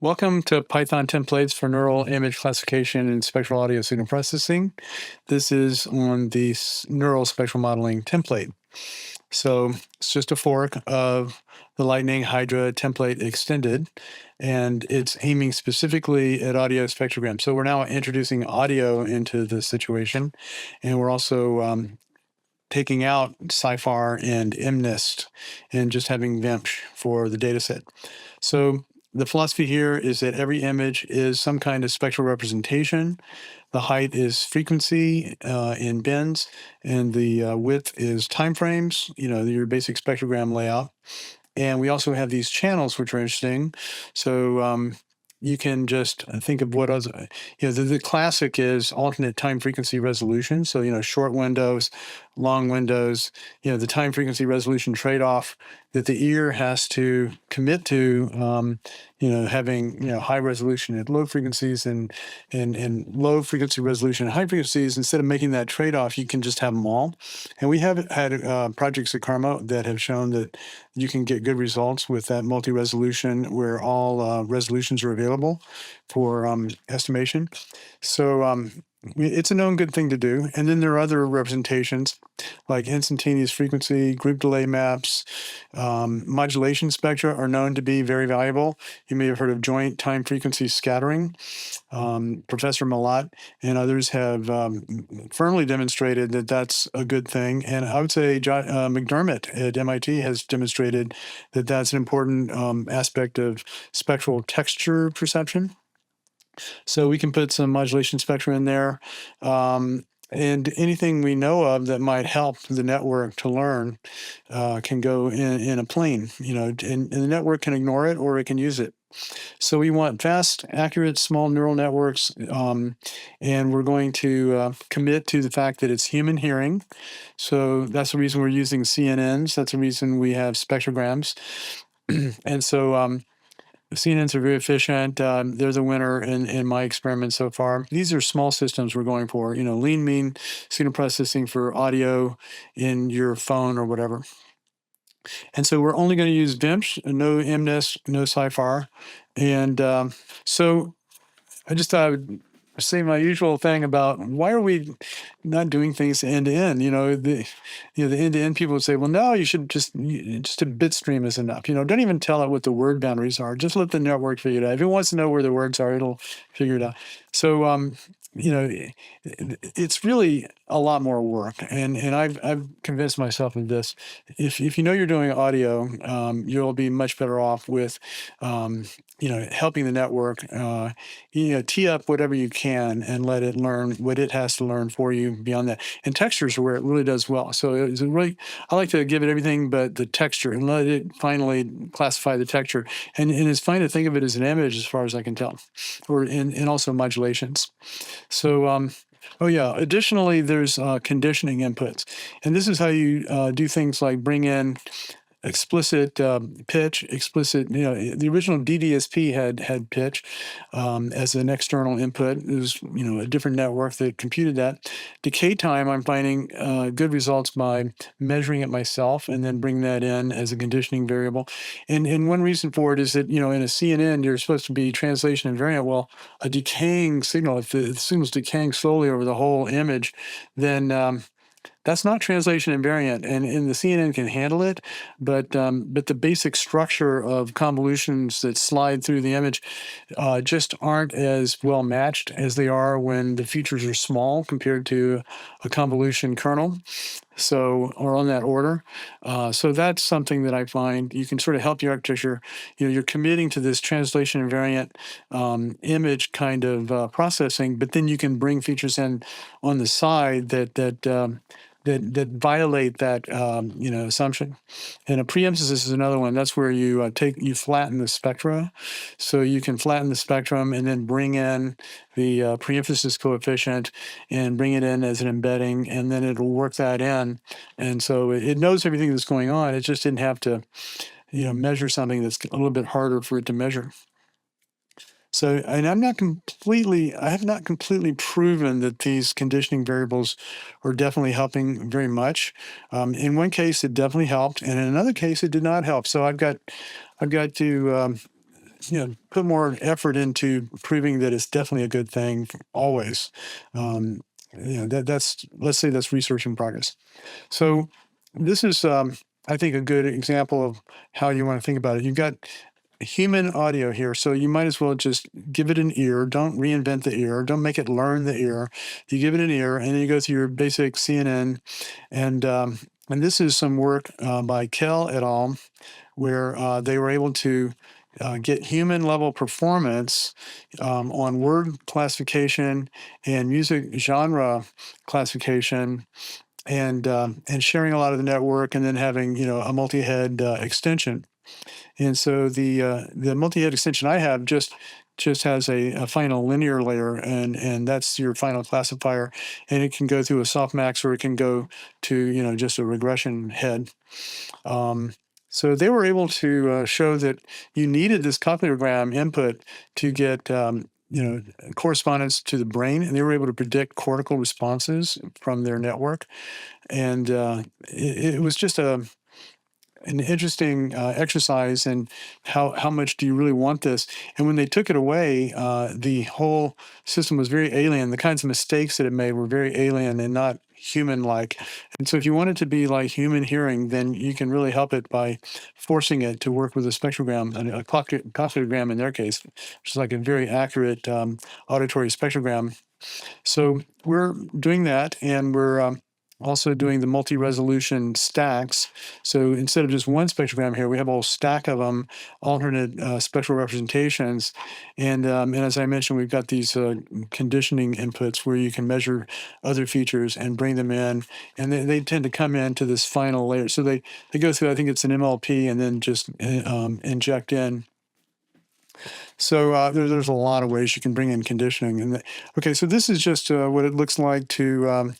Welcome to Python templates for neural image classification and spectral audio signal processing. This is on the Neural Spectral Modeling Template. So it's just a fork of the Lightning Hydra Template extended, and it's aiming specifically at audio spectrogram. So we're now introducing audio into the situation, and we're also taking out SciFar and MNIST and just having VIMH for the dataset. So the philosophy here is that every image is some kind of spectral representation. The height is frequency in bins, and the width is timeframes, your basic spectrogram layout. And we also have these channels, which are interesting. So you can just think of what other, the classic is alternate time frequency resolution. So, short windows, long windows, the time frequency resolution trade-off that the ear has to commit to, having, high resolution at low frequencies and low frequency resolution at high frequencies. Instead of making that trade-off, you can just have them all. And we have had projects at Karma that have shown that you can get good results with that multi-resolution where all resolutions are available for estimation. So it's a known good thing to do. And then there are other representations like instantaneous frequency, group delay maps, modulation spectra are known to be very valuable. You may have heard of joint time frequency scattering. Professor Malat and others have firmly demonstrated that that's a good thing. And I would say McDermott at MIT has demonstrated that that's an important aspect of spectral texture perception. So we can put some modulation spectrum in there. And anything we know of that might help the network to learn can go in a plane, and the network can ignore it or it can use it. So we want fast, accurate, small neural networks, and we're going to commit to the fact that it's human hearing. So that's the reason we're using CNNs. That's the reason we have spectrograms. And so CNNs are very efficient. They're the winner in my experiment so far. These are small systems we're going for, lean, mean signal processing for audio in your phone or whatever. And so we're only going to use VIMH, no MNIST, no SciFar. And so I just thought I would say my usual thing about why are we not doing things end to end? The end to end people would say, well, no, you should just a bit stream is enough. Don't even tell it what the word boundaries are. Just let the network figure it out. If it wants to know where the words are, it'll figure it out. So it's really a lot more work, and I've convinced myself of this. If you know you're doing audio, you'll be much better off with helping the network tee up whatever you can and let it learn what it has to learn for you beyond that. And textures are where it really does well. So it's really, I like to give it everything but the texture and let it finally classify the texture. And it's fine to think of it as an image as far as I can tell, and also modulations. So additionally, there's conditioning inputs. And this is how you do things like bring in explicit pitch, explicit, the original DDSP had pitch as an external input. It was, a different network that computed that. Decay time, I'm finding good results by measuring it myself and then bring that in as a conditioning variable. And one reason for it is that, in a CNN, you're supposed to be translation invariant. Well, a decaying signal, if the signal's decaying slowly over the whole image, then that's not translation invariant, and the CNN can handle it, but the basic structure of convolutions that slide through the image just aren't as well matched as they are when the features are small compared to a convolution kernel. So, or on that order. So that's something that I find you can sort of help your architecture. You're committing to this translation invariant image kind of processing, but then you can bring features in on the side that violate that assumption. And a preempsis is another one. That's where you flatten the spectra. So you can flatten the spectrum and then bring in the preemphasis coefficient and bring it in as an embedding, and then it'll work that in. And so it knows everything that's going on. It just didn't have to measure something that's a little bit harder for it to measure. So, and I have not completely proven that these conditioning variables are definitely helping very much. In one case, it definitely helped, and in another case, it did not help. So I've got to put more effort into proving that it's definitely a good thing always. That's, let's say that's research in progress. So this is, I think, a good example of how you want to think about it. You've got human audio here, so you might as well just give it an ear. Don't reinvent the ear. Don't make it learn the ear. You give it an ear, and then you go through your basic CNN, and this is some work by Kell et al., where they were able to get human level performance on word classification and music genre classification, and sharing a lot of the network, and then having a multi-head extension. And so the multi-head extension I have just has a final linear layer, and that's your final classifier, and it can go through a softmax, or it can go to just a regression head. So they were able to show that you needed this cochleogram input to get correspondence to the brain, and they were able to predict cortical responses from their network. And it was just an interesting exercise in how much do you really want this. And when they took it away, the whole system was very alien. The kinds of mistakes that it made were very alien and not human-like. And so if you want it to be like human hearing, then you can really help it by forcing it to work with a spectrogram, a cochleogram in their case, which is like a very accurate auditory spectrogram. So we're doing that, and we're also doing the multi-resolution stacks. So instead of just one spectrogram here, we have a whole stack of them, alternate spectral representations. And as I mentioned, we've got these conditioning inputs where you can measure other features and bring them in. And they tend to come into this final layer. So they go through, I think it's an MLP, and then just inject in. So there's a lot of ways you can bring in conditioning. And okay, so this is just what it looks like to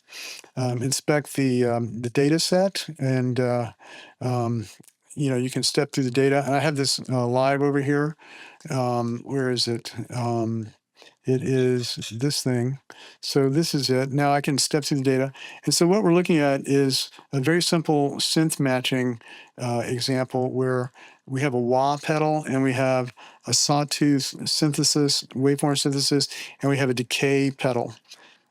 inspect the data set, and you can step through the data. And I have this live over here. Where is it? It is this thing. So this is it. Now I can step through the data. And so what we're looking at is a very simple synth matching example where we have a wah pedal, and we have a sawtooth synthesis, waveform synthesis, and we have a decay pedal.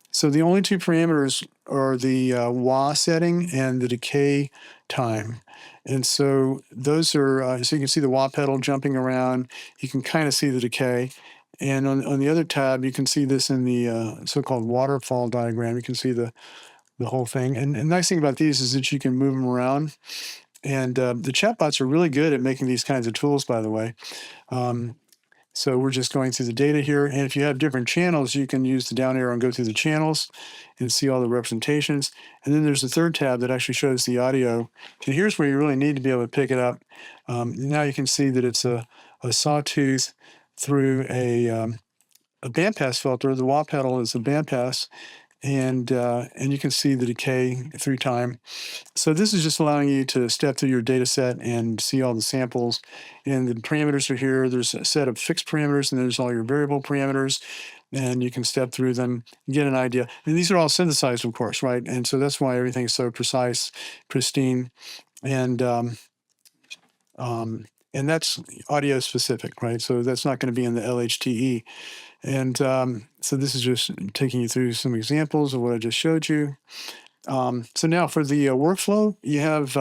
So the only two parameters are the wah setting and the decay time. And so those are, so you can see the wah pedal jumping around. You can kind of see the decay. And on the other tab, you can see this in the so-called waterfall diagram. You can see the whole thing. And the nice thing about these is that you can move them around. And the chatbots are really good at making these kinds of tools, by the way. So we're just going through the data here. And if you have different channels, you can use the down arrow and go through the channels and see all the representations. And then there's the third tab that actually shows the audio. And here's where you really need to be able to pick it up. Now you can see that it's a sawtooth through a bandpass filter. The wah pedal is a bandpass. And you can see the decay through time. So this is just allowing you to step through your data set and see all the samples. And the parameters are here. There's a set of fixed parameters, and there's all your variable parameters. And you can step through them, get an idea. And these are all synthesized, of course, right? And so that's why everything is so precise, pristine. And that's audio specific, right? So that's not going to be in the LHTE. And so this is just taking you through some examples of what I just showed you. So now for the workflow, you have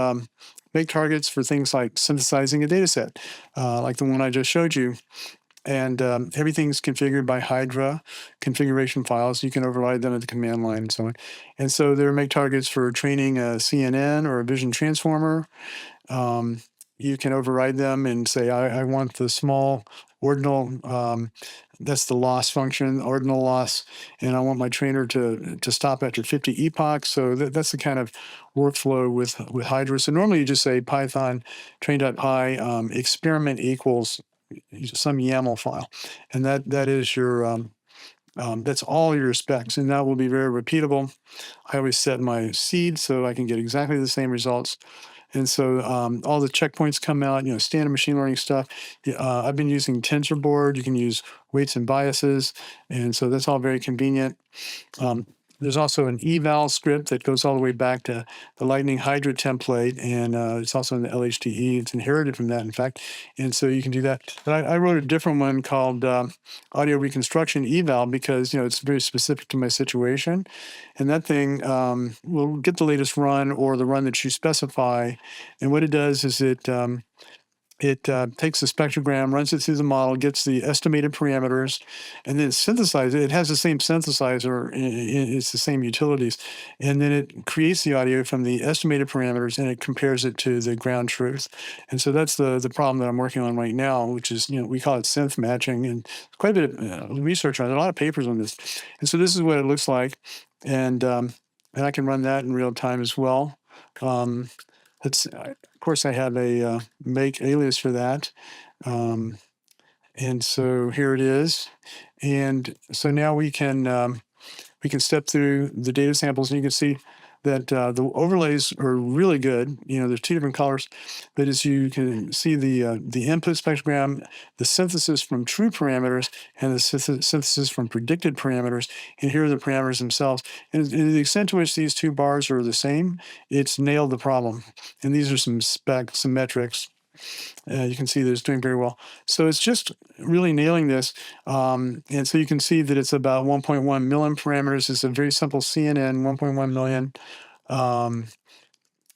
make targets for things like synthesizing a data set, like the one I just showed you. And everything's configured by Hydra configuration files. You can override them at the command line and so on. And so there are make targets for training a CNN or a vision transformer. You can override them and say, I want the small ordinal, that's the loss function, ordinal loss, and I want my trainer to stop after 50 epochs. So that's the kind of workflow with Hydra. So normally you just say Python train.py experiment equals some YAML file, and that is your that's all your specs, and that will be very repeatable. I always set my seed so I can get exactly the same results. And so all the checkpoints come out, standard machine learning stuff. I've been using TensorBoard. You can use weights and biases. And so that's all very convenient. There's also an eval script that goes all the way back to the Lightning Hydra template, and it's also in the LHTE. It's inherited from that, in fact, and so you can do that. But I wrote a different one called audio reconstruction eval because it's very specific to my situation, and that thing will get the latest run or the run that you specify, and what it does is it takes the spectrogram, runs it through the model, gets the estimated parameters, and then synthesizes it. It has the same synthesizer, it's the same utilities, and then it creates the audio from the estimated parameters, and it compares it to the ground truth. And so that's the problem that I'm working on right now, which is, we call it synth matching, and quite a bit of research on it, a lot of papers on this. And so this is what it looks like, and I can run that in real time as well. Of course, I have a make alias for that. And so here it is. And so now we can step through the data samples, and you can see that the overlays are really good. There's two different colors, but as you can see, the input spectrogram, the synthesis from true parameters, and the synthesis from predicted parameters, and here are the parameters themselves. And the extent to which these two bars are the same, it's nailed the problem. And these are some metrics. You can see that it's doing very well. So it's just really nailing this. And so you can see that it's about 1.1 million parameters. It's a very simple CNN, 1.1 million.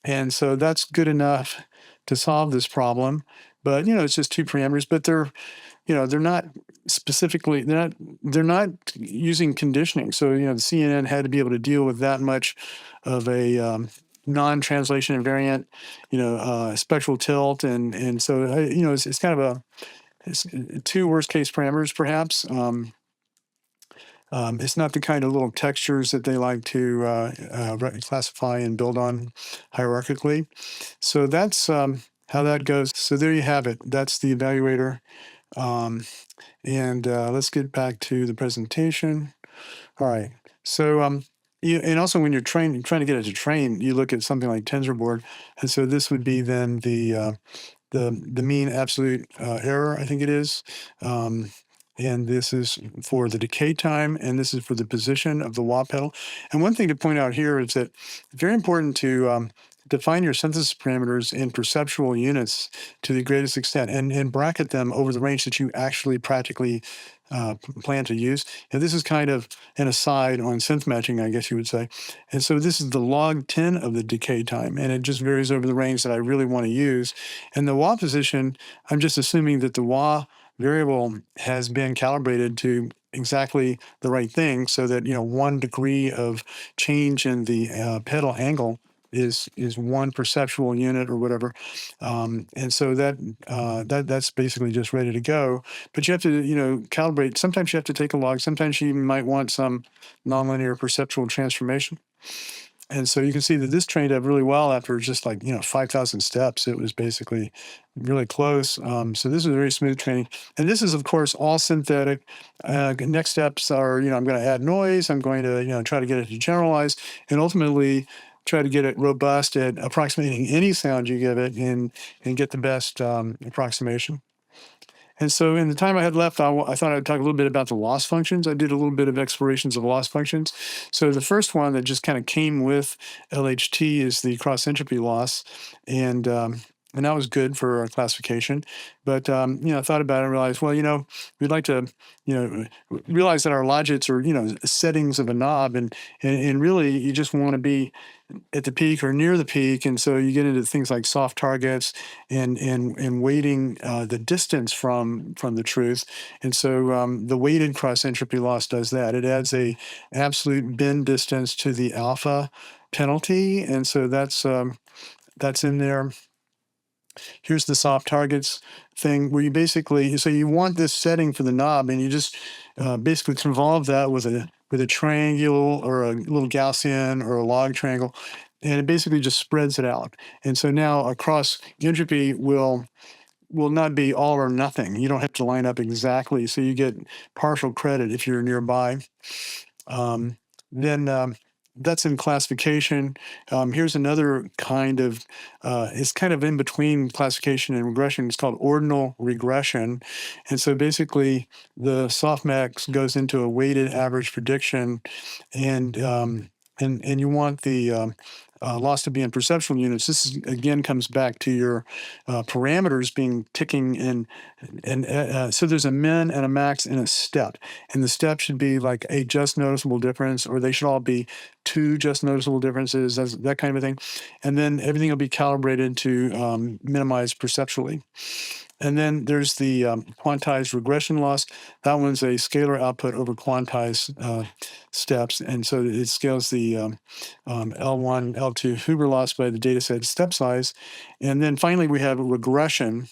And so that's good enough to solve this problem. But, it's just two parameters, but they're not specifically, they're not using conditioning. So, the CNN had to be able to deal with that much of a non-translation invariant, spectral tilt. And so, it's kind of it's two worst case parameters, perhaps. It's not the kind of little textures that they like to classify and build on hierarchically. So that's how that goes. So there you have it. That's the evaluator. And let's get back to the presentation. All right. So and also when you're trying to get it to train, you look at something like TensorBoard, and so this would be then the mean absolute error, I think it is. And this is for the decay time, and this is for the position of the wah pedal. And one thing to point out here is that it's very important to define your synthesis parameters in perceptual units to the greatest extent, and bracket them over the range that you actually practically plan to use. And this is kind of an aside on synth matching, I guess you would say. And so this is the log 10 of the decay time, and it just varies over the range that I really want to use. And the wah position, I'm just assuming that the wah variable has been calibrated to exactly the right thing, so that 1 degree of change in the pedal angle is 1 perceptual unit or whatever, and so that's basically just ready to go. But you have to calibrate. Sometimes you have to take a log. Sometimes you might want some nonlinear perceptual transformation. And so you can see that this trained up really well after just 5,000 steps. It was basically really close. So this is a very smooth training. And this is, of course, all synthetic. Next steps are, I'm going to add noise. I'm going to, try to get it to generalize, and ultimately try to get it robust at approximating any sound you give it, and get the best approximation. And so in the time I had left, I thought I'd talk a little bit about the loss functions. I did a little bit of explorations of loss functions. So the first one that just kind of came with LHT is the cross entropy loss. And that was good for our classification. But, I thought about it and realized, well, we'd like to, realize that our logits are, settings of a knob. And really, you just want to be at the peak or near the peak. And so you get into things like soft targets and weighting the distance from the truth. And so the weighted cross entropy loss does that. It adds a absolute bin distance to the alpha penalty. And so that's in there. Here's the soft targets thing where you basically, so you want this setting for the knob, and you just basically convolve that with a triangle or a little Gaussian or a log triangle, and it basically just spreads it out. And so now cross entropy will not be all or nothing. You don't have to line up exactly, so you get partial credit if you're nearby. Then that's in classification. Here's another kind of, it's kind of in between classification and regression. It's called ordinal regression. And so basically the softmax goes into a weighted average prediction, and and you want the loss to be in perceptual units. This is, again, comes back to your parameters being ticking in, and so there's a min and a max and a step, and the step should be like a just noticeable difference, or they should all be two just noticeable differences, that kind of a thing, and then everything will be calibrated to minimize perceptually. And then there's the quantized regression loss. That one's a scalar output over quantized steps. And so it scales the L1, L2 Huber loss by the dataset step size. And then finally, we have a regression.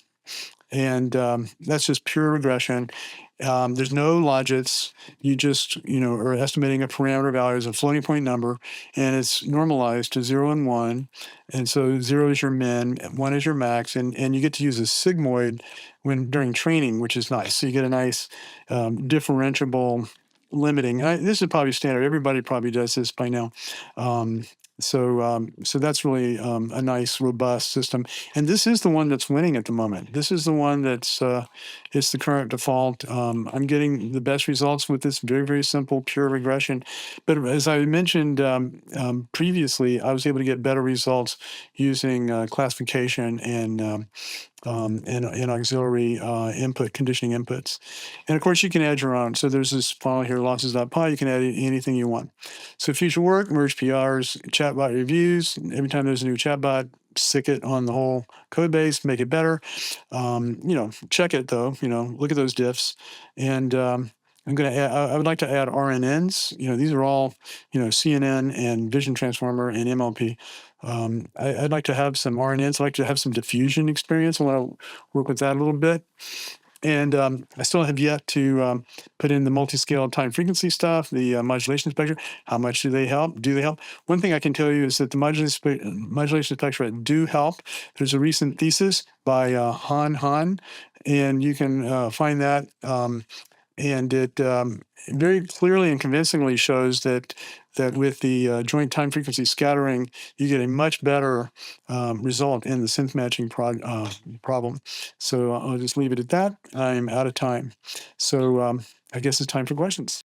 And that's just pure regression. There's no logits. You just, are estimating a parameter value as a floating point number, and it's normalized to 0 and 1. And so 0 is your min, 1 is your max, and you get to use a sigmoid during training, which is nice. So you get a nice differentiable limiting. This is probably standard. Everybody probably does this by now. So that's really a nice, robust system. And this is the one that's winning at the moment. This is the one that's it's the current default. I'm getting the best results with this very, very simple, pure regression. But as I mentioned previously, I was able to get better results using classification and auxiliary conditioning inputs. And of course, you can add your own. So there's this file here, losses.py. You can add anything you want. So future work, merge PRs, chatbot reviews. Every time there's a new chatbot, stick it on the whole code base, make it better. Check it though, look at those diffs. And I'm going to add, I would like to add RNNs. These are all, CNN and Vision Transformer and MLP. I'd like to have some RNNs. I'd like to have some diffusion experience. I want to work with that a little bit. And I still have yet to put in the multi-scale time frequency stuff, the modulation spectra. How much do they help? Do they help? One thing I can tell you is that the modulation spectra do help. There's a recent thesis by Han, and you can find that. And it very clearly and convincingly shows that with the joint time frequency scattering, you get a much better result in the synth matching problem. So I'll just leave it at that. I'm out of time. So I guess it's time for questions.